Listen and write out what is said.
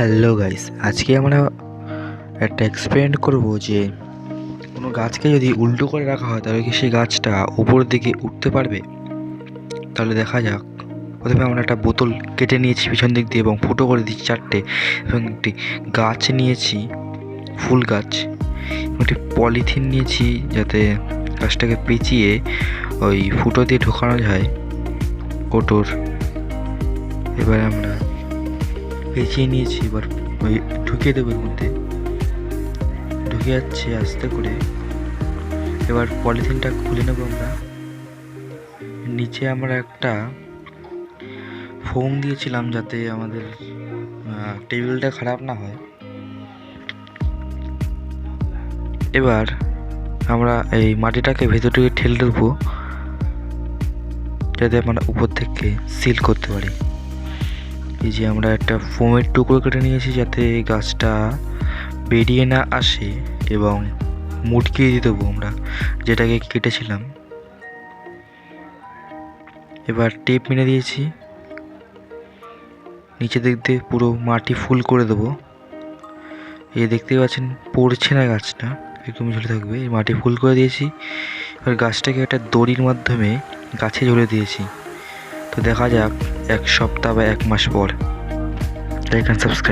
Hello guys, আজকে আমরা একটা এক্সপেরিমেন্ট করব যে কোনো গাছকে যদি উল্টো করে রাখা হয় তাহলে কি সেই গাছটা উপরের দিকে উঠতে পারবে। তাহলে দেখা যাক। প্রথমে আমরা একটা বোতল কেটে নিয়েছি পিছন দিক দিয়ে এবং ফুটো করে দিচ্ছি চারটে, এবং একটি গাছ নিয়েছি, ফুল গাছ, একটি পলিথিন নিয়েছি যাতে গাছটাকে পেঁচিয়ে ওই ফুটো দিয়ে ঢোকানো যায় কোটোর। এবার আমরা পেঁচিয়ে নিয়েছি, এবার ওই ঢুকিয়ে দেবো, এর মধ্যে ঢুকে যাচ্ছে আস্তে করে। এবার পলিথিনটা খুলে নেবো আমরা। নিচে আমরা একটা ফোম দিয়েছিলাম যাতে আমাদের টেবিলটা খারাপ না হয়। এবার আমরা এই মাটিটাকে ভেতর দিকে ঠেলে দেবো যাতে আমরা উপর থেকে সিল করতে পারি। এই যে আমরা একটা ফোমের টুকরো কেটে নিয়েছি যাতে গাছটা বেরিয়ে না আসে, এবং মুটকিয়ে দিয়ে দেবো আমরা যেটাকে কেটেছিলাম। এবার টেপ মেরে দিয়েছি, নিচে দিক দিয়ে পুরো মাটি ফুল করে দেবো। এই দেখতেই পাচ্ছেন পড়ছে না গাছটা, একদম ঝুলে থাকবে। এই মাটি ফুল করে দিয়েছি। এবার গাছটাকে একটা দড়ির মাধ্যমে গাছে ঝুলে দিয়েছি। তো দেখা যাক 1 সপ্তাহ বা 1 মাস পর। Like and subscribe.